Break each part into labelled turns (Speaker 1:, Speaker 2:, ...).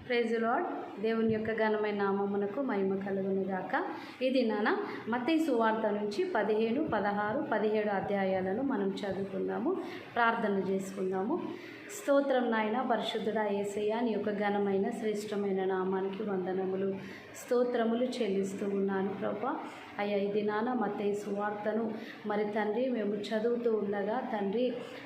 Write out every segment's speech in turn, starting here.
Speaker 1: Praise lord. దేవుని యొక్క ఘనమైన నామమునకు మహిమ కలుగును గాక. ఇది మత్తయి సువార్త నుంచి 15, 16, 17 అధ్యాయాలను మనం చదువుకుందాము, ప్రార్థన చేసుకుందాము. స్తోత్రం నాయన, పరిశుద్ధుడా యేసయ్య, నీ యొక్క ఘనమైన శ్రేష్టమైన నామానికి వందనములు, స్తోత్రములు చెల్లిస్తూ ఉన్నాను ప్రభా. అయ్యా, ఇది మత్తయి సువార్తను మరి తండ్రి మేము చదువుతూ ఉండగా తండ్రి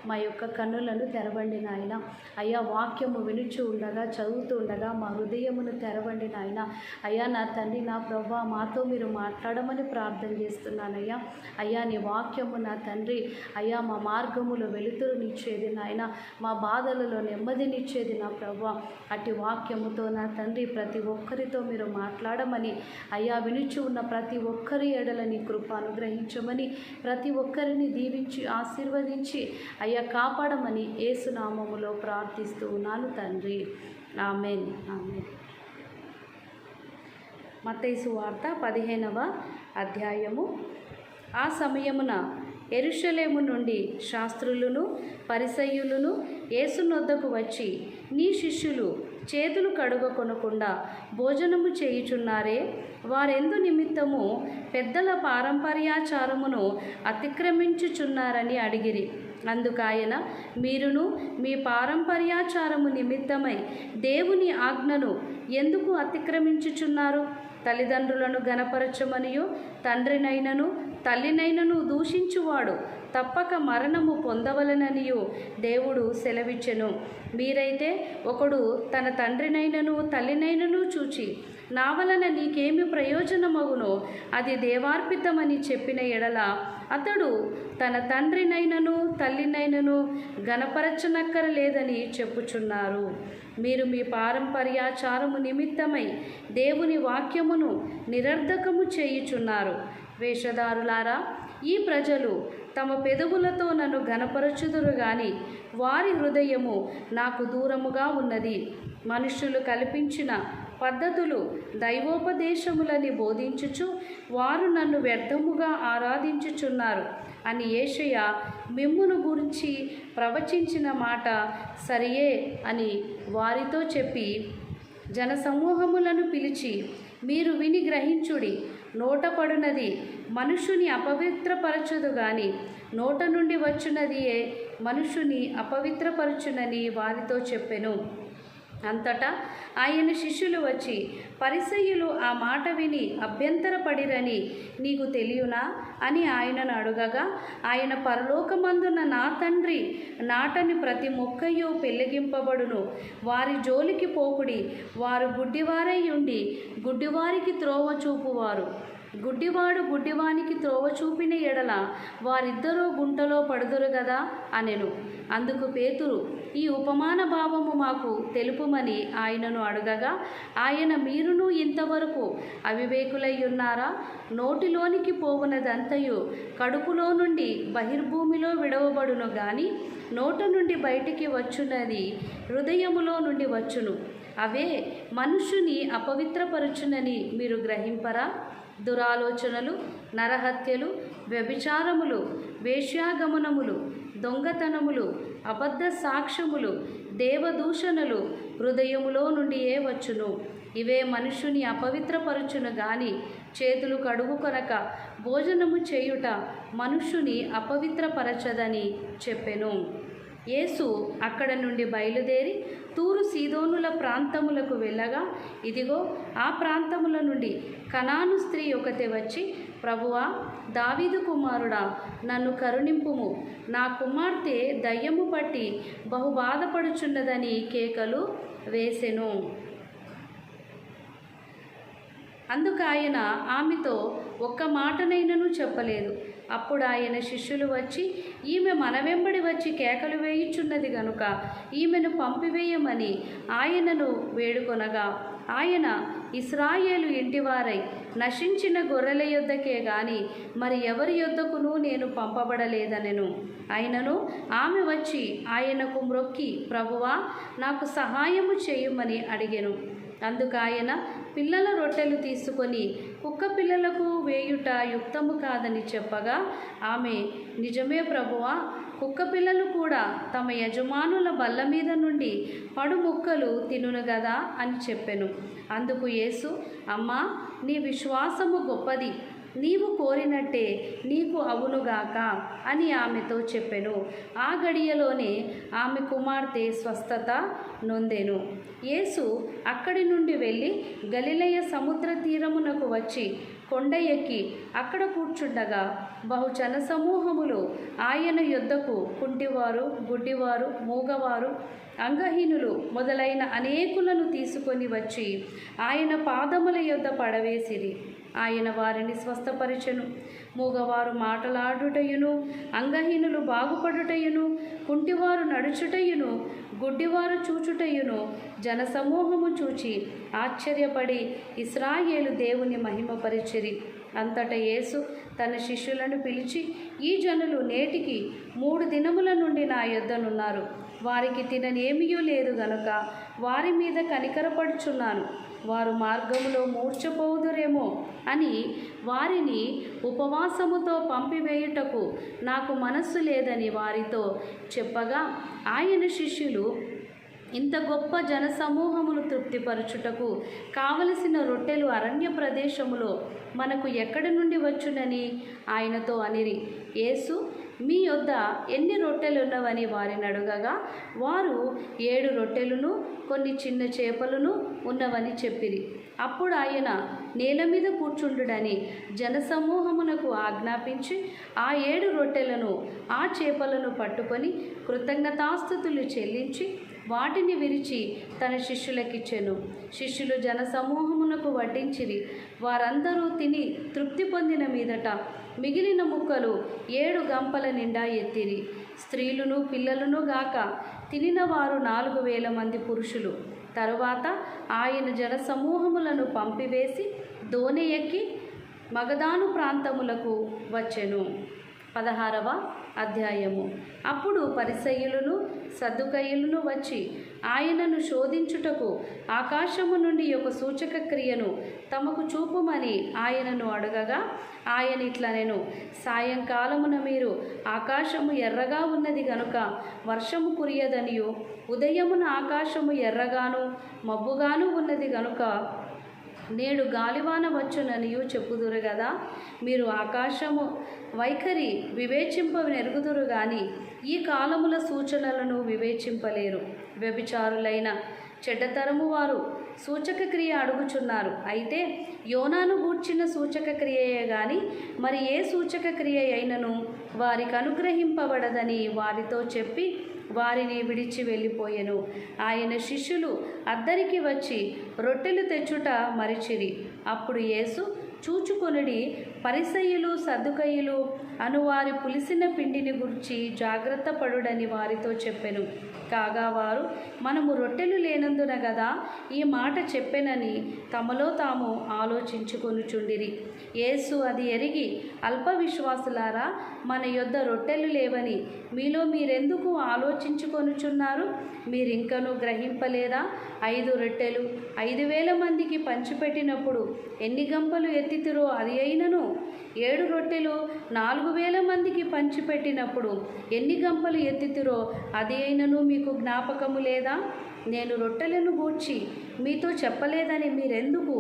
Speaker 1: మా యొక్క కన్నులను తెరవండి నాయన. అయ్యా, వాక్యము వినుచు ఉండగా చదువుతూ ఉండగా మా హృదయమును తెరవండి నాయన. అయ్యా నా తండ్రి, నా ప్రభా, మాతో మీరు మాట్లాడమని ప్రార్థన చేస్తున్నానయ్యా. అయ్యా, నీ వాక్యము నా తండ్రి అయ్యా మా మార్గములో వెలుతురునిచ్చేది నాయన, మా బాధలలో నెమ్మదినిచ్చేది నా ప్రభా. అట్టి వాక్యముతో నా తండ్రి ప్రతి ఒక్కరితో మీరు మాట్లాడమని అయ్యా, వినుచు ఉన్న ప్రతి ఒక్కరి ఎడల నీ కృప అనుగ్రహించమని, ప్రతి ఒక్కరిని దీవించి ఆశీర్వదించి అయ్యా కాపాడమని యేసు నామములో ప్రార్థిస్తూ ఉన్నాను తండ్రి. ఆమేన్, ఆమేన్. మత్తయి సువార్త 15వ అధ్యాయము. ఆ సమయమున యెరూషలేము నుండి శాస్త్రులను పరిసయ్యులను యేసునొద్దకు వచ్చి, నీ శిష్యులు చేతులు కడుగకొనకుండా భోజనము చేయుచున్నారే, వారెందు నిమిత్తము పెద్దల పారంపర్యాచారమును అతిక్రమించుచున్నారని అడిగిరి. అందుకాయన, మీరును మీ పారంపర్యాచారము నిమిత్తమై దేవుని ఆజ్ఞను ఎందుకు అతిక్రమించుచున్నారు? తల్లిదండ్రులను గణపరచమనియు తండ్రినైనను తల్లినైనను దూషించువాడు తప్పక మరణము పొందవలననియు దేవుడు సెలవిచ్చెను. మీరైతే ఒకడు తన తండ్రినైనను తల్లినైనను చూచి, నా వలన నీకేమి ప్రయోజనమగునో అది దేవార్పితమని చెప్పిన ఎడల అతడు తన తండ్రినైనను తల్లినైనను గణపరచనక్కరలేదని చెప్పుచున్నారు. మీరు మీ పారంపర్యాచారము నిమిత్తమై దేవుని వాక్యమును నిరర్ధకము చేయుచున్నారు. వేషధారులారా, ఈ ప్రజలు తమ పెదవులతో నన్ను గణపరచుదురు గాని వారి హృదయము నాకు దూరముగా ఉన్నది. మనుష్యులు కల్పించిన పద్ధతులు దైవోపదేశములని బోధించుచు వారు నన్ను వ్యర్థముగా ఆరాధించుచున్నారు అని యేషయ్య మిమ్మును గురించి ప్రవచించిన మాట సరియే అని వారితో చెప్పి, జనసమూహములను పిలిచి, మీరు విని గ్రహించుడి. నోటపడునది మనుషుని అపవిత్రపరచదు గాని నోట నుండి వచ్చునదియే మనుషుని అపవిత్రపరచునని వారితో చెప్పెను. అంతటా ఆయన శిష్యులు వచ్చి, పరిసయ్యులు ఆ మాట విని అభ్యంతరపడిరని నీకు తెలియనా అని ఆయనను అడుగగా, ఆయన, పరలోకమందున్న నా తండ్రి నాటని ప్రతి మొక్కయు పెళ్ళగింపబడును. వారి జోలికి పోకుడి. వారు గుడ్డివారై ఉండి గుడ్డివారికి త్రోవ చూపువారు. గుడ్డివాడు గుడ్డివానికి త్రోవ చూపిన ఎడల వారిద్దరూ గుంటలో పడుదురు గదా అనెను. అందుకు పేతురు, ఈ ఉపమాన భావము మాకు తెలుపుమని ఆయనను అడగగా, ఆయన, మీరును ఇంతవరకు అవివేకులై ఉన్నారా? నోటిలోనికి పోవునదంతయు కడుపులో నుండి బహిర్భూమిలో విడవబడును గాని నోట నుండి బయటికి వచ్చునది హృదయములో నుండి వచ్చును. అవే మనుష్యుని అపవిత్రపరచునని మీరు గ్రహింపరా? దురాలోచనలు, నరహత్యలు, వ్యభిచారములు, వేశ్యాగమనములు, దొంగతనములు, అబద్ధ సాక్ష్యములు, దేవదూషణలు హృదయములో నుండియే వచ్చును. ఇవే మనుషుని అపవిత్రపరచును గాని చేతులు కడుగు కొనక భోజనము చేయుట మనుషుని అపవిత్రపరచదని చెప్పెను. యేసు అక్కడ నుండి బయలుదేరి తూరు సీదోనుల ప్రాంతములకు వెళ్ళగా, ఇదిగో ఆ ప్రాంతముల నుండి కనాను స్త్రీ ఒకతే వచ్చి, ప్రభువా, దావీదు కుమారుడా, నన్ను కరుణింపుము, నా కుమార్తె దయ్యము పట్టి బహు బాధపడుచున్నదని కేకలు వేసెను. అందుకు ఆయన ఆమెతో ఒక్క మాటనైనను చెప్పలేదు. అప్పుడు ఆయన శిష్యులు వచ్చి, ఈమె మన వెంబడి వచ్చి కేకలు వేయుచున్నది గనుక ఈమెను పంపివేయమని ఆయనను వేడుకొనగా, ఆయన, ఇశ్రాయేలు ఇంటివారై నశించిన గొర్రెల యొద్దకే గాని మరి ఎవరి యొద్దకును నేను పంపబడలేదనెను. అయినను ఆమె వచ్చి ఆయనకు మ్రొక్కి, ప్రభువా, నాకు సహాయము చేయుమని అడిగెను. అందుకు ఆయన, పిల్లల రొట్టెలు తీసుకొని కుక్క పిల్లలకు వేయుట యుక్తము కాదని చెప్పగా, ఆమె, నిజమే ప్రభువా, కుక్కపిల్లలు కూడా తమ యజమానుల బల్ల మీద నుండి పడుముక్కలు తినును గదా అని చెప్పెను. అందుకు యేసు, అమ్మా, నీ విశ్వాసము గొప్పది, నీవు కోరినట్టే నీకు అవునుగాక అని ఆమెతో చెప్పెను. ఆ గడియలోనే ఆమె కుమార్తె స్వస్థత నొందెను. యేసు అక్కడి నుండి వెళ్ళి గలిలయ సముద్ర తీరమునకు వచ్చి కొండ ఎక్కి అక్కడ కూర్చుండగా బహు జనసమూహములు ఆయన యొద్దకు కుంటివారు, గుడ్డివారు, మూగవారు, అంగహీనులు మొదలైన అనేకులను తీసుకొని వచ్చి ఆయన పాదముల యొద్ద పడవేసిరి. ఆయన వారిని స్వస్థపరిచెను. మూగవారు మాటలాడుటయును, అంగహీనులు బాగుపడుటయును, కుంటివారు నడుచుటయును, గుడ్డివారు చూచుటయును జనసమూహము చూచి ఆశ్చర్యపడి ఇశ్రాయేలు దేవుని మహిమపరిచిరి. అంతటా యేసు తన శిష్యులను పిలిచి, ఈ జనులు నేటికి 3 దినముల నుండి నా యొద్దనున్నారు. వారికి తిననేమియూ లేదు గనుక వారి మీద కనికరపడుచున్నాను. వారు మార్గములో మూర్ఛపోదురేమో అని వారిని ఉపవాసముతో పంపివేయుటకు నాకు మనస్సు లేదని వారితో చెప్పగా, ఆయన శిష్యులు ఇంత గొప్ప జనసమూహమును తృప్తిపరచుటకు కావలసిన రొట్టెలు అరణ్య ప్రదేశములో మనకు ఎక్కడి నుండి వచ్చునని ఆయనతో అనిరి. యేసు, మీ యొద్ద ఎన్ని రొట్టెలున్నవని వారిని అడుగగా, వారు 7 రొట్టెలును కొన్ని చిన్న చేపలను ఉన్నవని చెప్పిరి. అప్పుడు ఆయన నేల మీద కూర్చుండుడని జనసమూహమునకు ఆజ్ఞాపించి ఆ 7 రొట్టెలను ఆ చేపలను పట్టుకొని కృతజ్ఞతాస్తుతులు చెల్లించి వాటిని విరిచి తన శిష్యులకిచ్చెను. శిష్యులు జనసమూహమునకు వడ్డించిరి. వారందరూ తిని తృప్తి పొందిన మీదట మిగిలిన ముక్కలు 7 గంపల నిండా ఎత్తిరి. స్త్రీలును పిల్లలను గాక తినిన వారు 4,000 మంది పురుషులు. తరువాత ఆయన జనసమూహములను పంపివేసి దోణి ఎక్కి మగదాను ప్రాంతములకు వచ్చెను. 16వ అధ్యాయము. అప్పుడు పరిసయ్యులను సద్దుకయ్యులను వచ్చి ఆయనను శోధించుటకు ఆకాశము నుండి ఒక సూచక క్రియను తమకు చూపుమని ఆయనను అడగగా, ఆయన ఇట్లనెను, సాయంకాలమున మీరు ఆకాశము ఎర్రగా ఉన్నది గనుక వర్షము కురియదనియు, ఉదయమున ఆకాశము ఎర్రగాను మబ్బుగాను ఉన్నది గనుక నేడు గాలివాన వచ్చుననియు చెప్పుదురు గదా. మీరు ఆకాశము వైఖరి వివేచింపనెరుగుదురు గాని ఈ కాలముల సూచనలను వివేచింపలేరు. వ్యభిచారులైన చెడ్డతరము వారు సూచక క్రియ అడుగుచున్నారు. అయితే యోనాను గూర్చిన సూచక క్రియయే గాని మరి ఏ సూచక క్రియ అయినను వారికి అనుగ్రహింపబడదని వారితో చెప్పి వారిని విడిచి వెళ్ళిపోయెను. ఆయన శిష్యులు అద్దరికి వచ్చి రొట్టెలు తెచ్చుట మరిచిరి. అప్పుడు యేసు, చూచుకొనుడి, పరిసయ్యులు సద్దుకయ్యులు అనువారి పులిసిన పిండిని గురించి జాగ్రత్త పడుడని వారితో చెప్పెను. కాగా వారు, మనము రొట్టెలు లేనందున గదా ఈ మాట చెప్పెనని తమలో తాము ఆలోచించుకొనుచుండిరి. యేసు అది ఎరిగి, అల్ప విశ్వాసులారా, మన యొద్ద రొట్టెలు లేవని మీలో మీరెందుకు ఆలోచించుకొనుచున్నారు? మీరింకనూ గ్రహింపలేదా? 5 రొట్టెలు 5,000 మందికి పంచిపెట్టినప్పుడు ఎన్ని గంపలు ఎత్తితిరో అది అయినను, 7 రొట్టెలు 4,000 మందికి పంచిపెట్టినప్పుడు ఎన్ని గంపలు ఎత్తితిరో అది అయినను మీకు జ్ఞాపకము లేదా? నేను రొట్టెలను గూర్చి మీతో చెప్పలేదని మీరెందుకు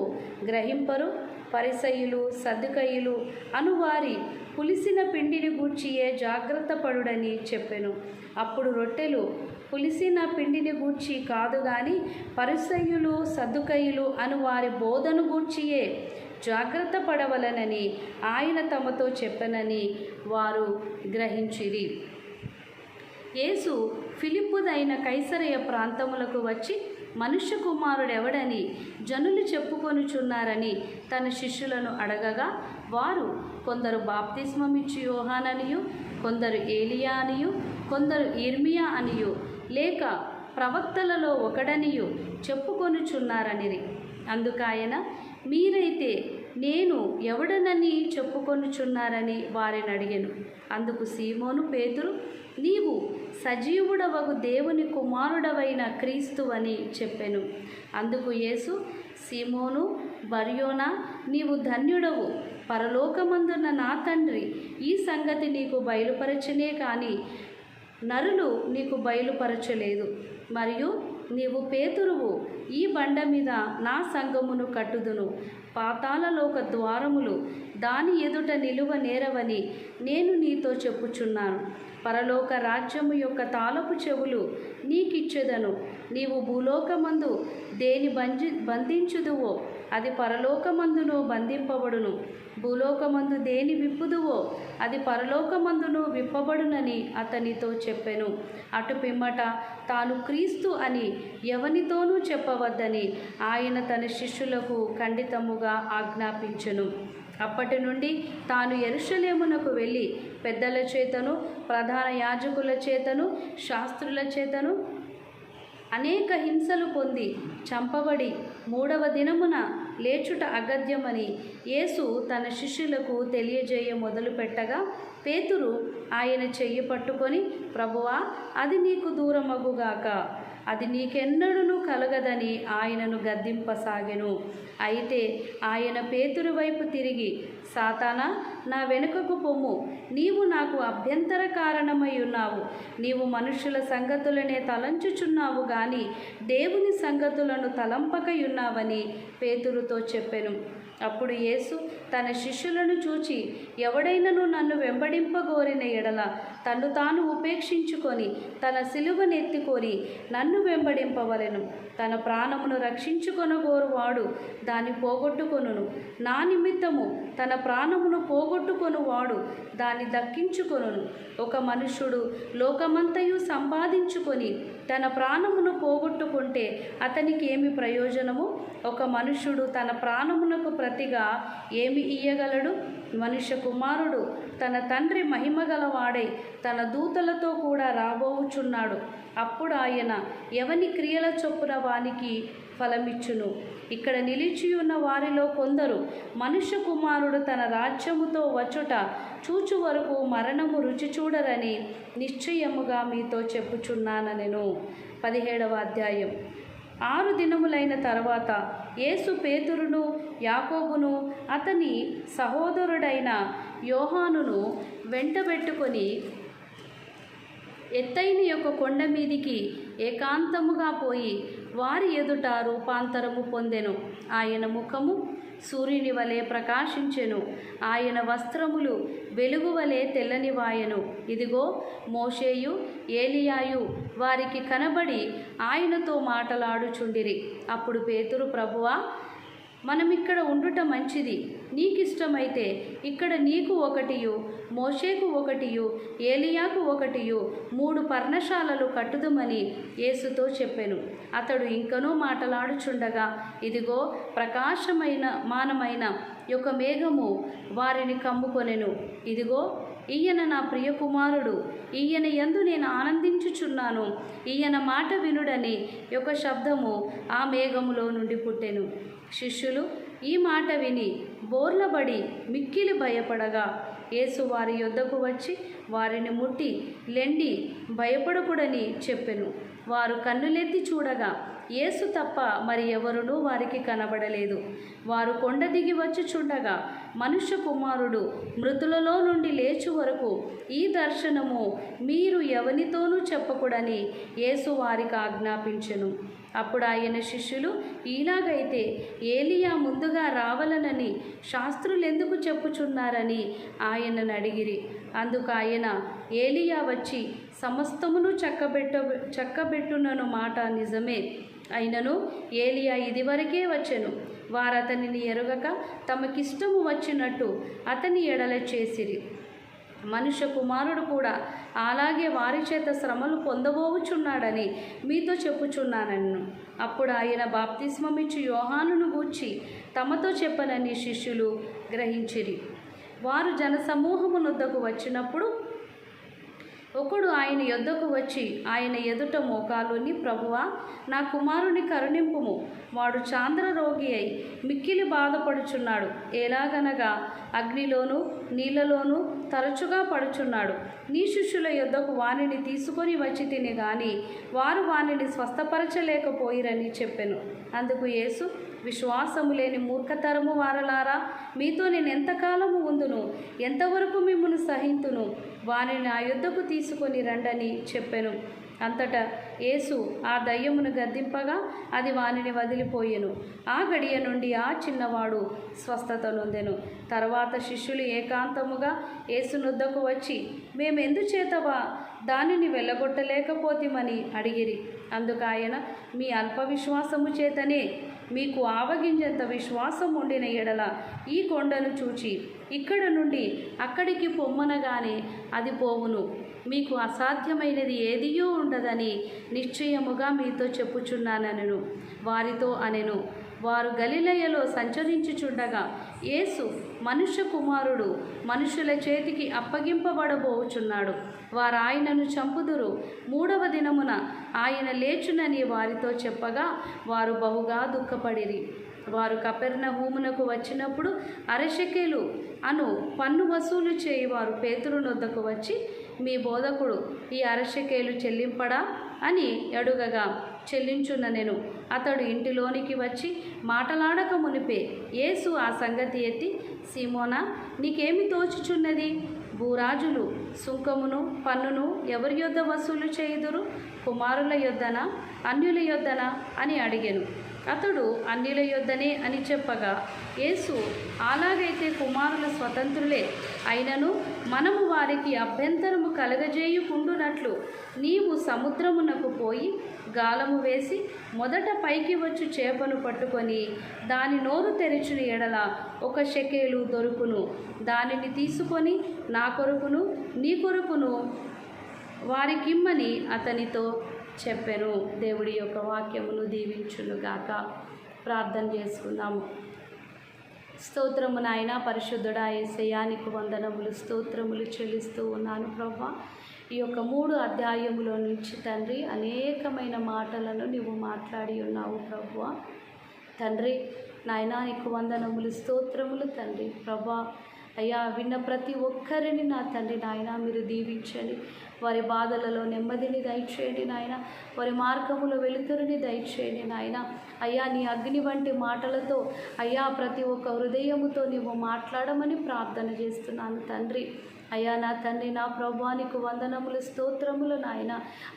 Speaker 1: గ్రహింపరు? పరిసయ్యులు సద్దుకయ్యులు అనువారి పులిసిన పిండిని గూర్చియే జాగ్రత్త పడుడని చెప్పెను. అప్పుడు రొట్టెలు పులిసిన పిండిని గూర్చి కాదు గాని పరిసయ్యులు సద్దుకయ్యులు అనువారి బోధను గూర్చియే జాగ్రత్త పడవలనని ఆయన తమతో చెప్పెనని వారు గ్రహించిరి. యేసు ఫిలిప్పుదైన కైసరయ ప్రాంతములకు వచ్చి మనుష్య కుమారుడెవడని జనులు చెప్పుకొనుచున్నారని తన శిష్యులను అడగగా, వారు కొందరు బాప్తిస్మమిచ్చు యోహాననియు, కొందరు ఏలియా అనియు, కొందరు ఇర్మియా అనియు, లేక ప్రవక్తలలో ఒకడనియు చెప్పుకొనుచున్నారనిరి. అందుకాయన, మీరైతే నేను ఎవడనని చెప్పుకొనుచున్నారని వారిని అడిగెను. అందుకు సీమోను పేతురు, నీవు సజీవుడవగు దేవుని కుమారుడవైన క్రీస్తువని చెప్పెను. అందుకు యేసు, సీమోను బర్యోనా, నీవు ధన్యుడవు. పరలోకమందున్న నా తండ్రి ఈ సంగతి నీకు బయలుపరచనే కానీ నరులు నీకు బయలుపరచలేదు. మరియు నీవు పేతురువు, ఈ బండ మీద నా సంఘమును కట్టుదును, పాతాళలోక ద్వారములు దాని ఎదుట నిలువ నేరవని నేను నీతో చెప్పుచున్నాను. పరలోక రాజ్యము యొక్క తాళపు చెవులు నీకిచ్చెదను. నీవు భూలోకమందు దేని బంధించుదువో అది పరలోకమందును బంధింపబడును, భూలోకమందు దేని విప్పుదువో అది పరలోకమందును విప్పబడునని అతనితో చెప్పెను. అటు పిమ్మట తాను క్రీస్తు అని ఎవనితోనూ చెప్పవద్దని ఆయన తన శిష్యులకు ఖండితముగా ఆజ్ఞాపించెను. అప్పటి నుండి తాను యెరూషలేమునకు వెళ్ళి పెద్దల చేతను, ప్రధాన యాజకుల చేతను, శాస్త్రుల చేతను అనేక హింసలు పొంది చంపబడి 3వ దినమున లేచుట అగత్యమని యేసు తన శిష్యులకు తెలియజేయ మొదలుపెట్టగా, పేతురు ఆయన చెయ్యి పట్టుకొని, ప్రభువా, అది నీకు దూరమగుగాక, అది నీకెన్నడూను కలగదని ఆయనను గద్దింపసాగెను. అయితే ఆయన పేతురు వైపు తిరిగి, సాతానా, నా వెనుకకు పొమ్ము, నీవు నాకు అభ్యంతర కారణమై ఉన్నావు. నీవు మనుషుల సంగతులనే తలంచుచున్నావు గాని దేవుని సంగతులను తలంపకయున్నావని పేతురుతో చెప్పెను. అప్పుడు యేసు తన శిష్యులను చూచి, ఎవడైనను నన్ను వెంబడింపగోరిన ఎడల తన్ను తాను ఉపేక్షించుకొని తన సిలువనెత్తుకొని నన్ను వెంబడింపవలెను. తన ప్రాణమును రక్షించుకొనగోరువాడు దాన్ని పోగొట్టుకొనును. నా నిమిత్తము తన ప్రాణమును పోగొట్టుకొనువాడు దాన్ని దక్కించుకొనును. ఒక మనుష్యుడు లోకమంతయు సంపాదించుకొని తన ప్రాణమును పోగొట్టుకుంటే అతనికి ఏమి ప్రయోజనము? ఒక మనుష్యుడు తన ప్రాణమునకు ప్రతిగా ఏమి ఇయ్యగలడు? మనుష్య కుమారుడు తన తండ్రి మహిమగలవాడై తన దూతలతో కూడా రాబోవుచున్నాడు. అప్పుడు ఆయన ఎవని క్రియల చొప్పున వానికి ఫలమిచ్చును. ఇక్కడ నిలిచియున్న వారిలో కొందరు మనుష్య కుమారుడు తన రాజ్యముతో వచ్చుట చూచు వరకు మరణము రుచి చూడరని నిశ్చయముగా మీతో చెప్పుచున్నానెను. 17వ అధ్యాయం. 6 దినములైన తర్వాత యేసు పేతురును, యాకోబును, అతని సహోదరుడైన యోహానును వెంటబెట్టుకొని ఎత్తైన యొక్క కొండ మీదికి ఏకాంతముగా పోయి వారి ఎదుట రూపాంతరము పొందెను. ఆయన ముఖము సూర్యుని వలె ప్రకాశించెను. ఆయన వస్త్రములు వెలుగు వలె తెల్లనివాయెను. ఇదిగో, మోషేయు ఏలియాయు వారికి కనబడి ఆయనతో మాటలాడుచుండిరి. అప్పుడు పేతురు, ప్రభువా, మనమిక్కడ ఉండుట మంచిది. నీకిష్టమైతే ఇక్కడ నీకు ఒకటియు, మోషేకు ఒకటియు, ఏలియాకు ఒకటియు 3 పర్ణశాలలు కట్టుదుమని యేసుతో చెప్పెను. అతడు ఇంకనూ మాటలాడుచుండగా, ఇదిగో, ప్రకాశమైన మానమైన ఒక మేఘము వారిని కమ్ముకొనెను. ఇదిగో, ఈయన నా ప్రియ కుమారుడు, ఈయన యందు నేను ఆనందించుచున్నాను, ఈయన మాట వినుడని ఒక శబ్దము ఆ మేఘములో నుండి పుట్టెను. శిష్యులు ఈ మాట విని బోర్లబడి మిక్కిలి భయపడగా, యేసు వారి యొద్దకు వచ్చి వారిని ముట్టి, లెండి, భయపడకుడని చెప్పెను. వారు కన్నులెత్తి చూడగా యేసు తప్ప మరి ఎవరునూ వారికి కనబడలేదు. వారు కొండ దిగి వచ్చుచుండగా మనుష్య కుమారుడు మృతులలో నుండి లేచు వరకు ఈ దర్శనము మీరు ఎవనితోనూ చెప్పకూడని యేసు వారికి ఆజ్ఞాపించెను. అప్పుడు ఆయన శిష్యులు, ఇలాగైతే ఏలియా ముందుగా రావాలనని శాస్త్రులు ఎందుకు చెప్పుచున్నారని ఆయనను అడిగిరి. అందుకు ఆయన, ఏలియా వచ్చి సమస్తమును చక్కబెట్టునను మాట నిజమే. అయినను ఏలియా ఇదివరకే వచ్చెను. వారతనిని ఎరుగక తమకిష్టము వచ్చినట్టు అతని ఎడల చేసిరి. మనుష్య కుమారుడు కూడా అలాగే వారి చేత శ్రమలు పొందబోచున్నాడని మీతో చెప్పుచున్నానన్ను. అప్పుడు ఆయన బాప్తిస్మమిచ్చు యోహానును గూర్చి తమతో చెప్పనని శిష్యులు గ్రహించిరి. వారు జనసమూహమునొద్దకు వచ్చినప్పుడు ఒకడు ఆయన యొద్దకు వచ్చి ఆయన ఎదుట మోకాలుని, ప్రభువా, నా కుమారుని కరుణింపుము, వాడు చాంద్ర రోగి అయి మిక్కిలి బాధపడుచున్నాడు. ఎలాగనగా అగ్నిలోను నీళ్లలోనూ తరచుగా పడుచున్నాడు. నీ శిష్యుల యొద్దకు వానిని తీసుకొని వచ్చి తిని గాని వారు వానిని స్వస్థపరచలేకపోయిరని చెప్పెను. అందుకు యేసు, విశ్వాసము లేని మూర్ఖతరము వారలారా, మీతో నేను ఎంతకాలము ఉందును, ఎంతవరకు మిమ్మల్ని సహింతును, వారిని నా యొద్దకు తీసుకొని రండని చెప్పెను. అంతటా యేసు ఆ దయ్యమును గద్దింపగా అది వానిని వదిలిపోయెను. ఆ గడియ నుండి ఆ చిన్నవాడు స్వస్థత నొందెను. తర్వాత శిష్యులు ఏకాంతముగా యేసునొద్దకు వచ్చి, మేమెందుచేతవా దానిని వెళ్ళగొట్టలేకపోతేమని అడిగిరి. అందుకు ఆయన, మీ అల్ప విశ్వాసము చేతనే. మీకు ఆవగింజంత విశ్వాసం ఉండిన ఎడల ఈ కొండను చూచి ఇక్కడ నుండి అక్కడికి పొమ్మనగానే అది పోవును. మీకు అసాధ్యమైనది ఏదియూ ఉండదని నిశ్చయముగా మీతో చెప్పుచున్నానెను. వారితో అనెను. వారు గలిలయలో సంచరించుచుండగా యేసు, మనుష్య కుమారుడు మనుషుల చేతికి అప్పగింపబడబోచున్నాడు, వారు ఆయనను చంపుదురు, 3వ దినమున ఆయన లేచునని వారితో చెప్పగా వారు బహుగా దుఃఖపడిరి. వారు కపెర్నహూమునకు వచ్చినప్పుడు అరశెకెలు అను పన్ను వసూలు చేయువారు పేతురునొద్దకు వచ్చి, మీ బోధకుడు ఈ అరశెకేలు చెల్లింపడా అని అడుగగా, చెల్లించుననెను. అతడు ఇంటిలోనికి వచ్చి మాటలాడక మునిపే యేసు ఆ సంగతి ఎత్తి, సీమోనా, నీకేమి తోచుచున్నది? భూరాజులు సుంకమును పన్నును ఎవరి యొద్ద వసూలు చేయుదురు? కుమారుల యొద్దనా, అన్యుల యొద్దనా అని అడిగెను. అతడు అన్యుల యొద్దనే అని చెప్పగా యేసు, అలాగైతే కుమారుల స్వతంత్రులే, అయినను మనము వారికి అభ్యంతరము కలగజేయుకుండునట్లు నీవు సముద్రమునకు పోయి గాలము వేసి మొదట పైకి వచ్చు చేపను పట్టుకొని దాని నోరు తెరిచిన ఎడల 1 షెకెలు దొరుకును. దానిని తీసుకొని నా కొరకును నీ కొరకును వారికిమ్మని అతనితో చెప్పెను. దేవుడి యొక్క వాక్యమును దీవించునుగాక. ప్రార్థన చేసుకుందాము. స్తోత్రము నాయన, పరిశుద్ధుడా యేసయ్యా, నీకు వందనములు స్తోత్రములు చెల్లిస్తూ ఉన్నాను ప్రభువా. ఈ యొక్క 3 అధ్యాయములో నుంచి తండ్రి అనేకమైన మాటలను నీవు మాట్లాడి ఉన్నావు ప్రభువా. తండ్రి నాయన, నీకు వందనములు స్తోత్రములు తండ్రి. ప్రభా అయ్యా, విన్న ప్రతి ఒక్కరిని నా తండ్రి నాయన మీరు దీవించండి. వారి బాధలలో నెమ్మదిని దయచేయండి నాయన. వారి మార్గములో వెలుతురుని దయచేయండి నాయన. అయ్యా, నీ అగ్ని వంటి మాటలతో అయ్యా ప్రతి ఒక్క హృదయముతో నీవు మాట్లాడమని ప్రార్థన చేస్తున్నాను తండ్రి. అయ్యా నా తండ్రి, నా ప్రభువా, నీకు వందనములు స్తోత్రములు నాయన.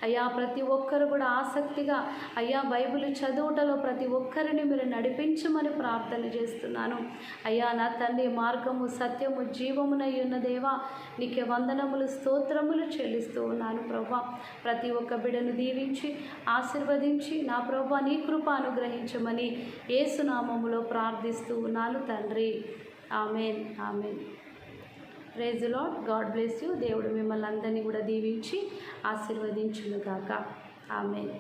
Speaker 1: అయ్యా, ప్రతి ఒక్కరు కూడా ఆసక్తిగా అయ్యా బైబిల్ చదువుటలో ప్రతి ఒక్కరిని మీరు నడిపించమని ప్రార్థన చేస్తున్నాను. అయ్యా నా తండ్రి, మార్గము సత్యము జీవమునై ఉన్న దేవా, నీకే వందనములు స్తోత్రములు చెల్లిస్తూ ఉన్నాను ప్రభువా. ప్రతి ఒక్క బిడ్డను దీవించి ఆశీర్వదించి నా ప్రభువా నీ కృప అనుగ్రహించమని యేసు నామములో ప్రార్థిస్తూ ఉన్నాను తండ్రి. Amen, amen. Praise the Lord. God bless you. దేవుడు మిమ్మల్ని అందరినీ కూడా దీవించి ఆశీర్వదించును గాక. ఆమెన్.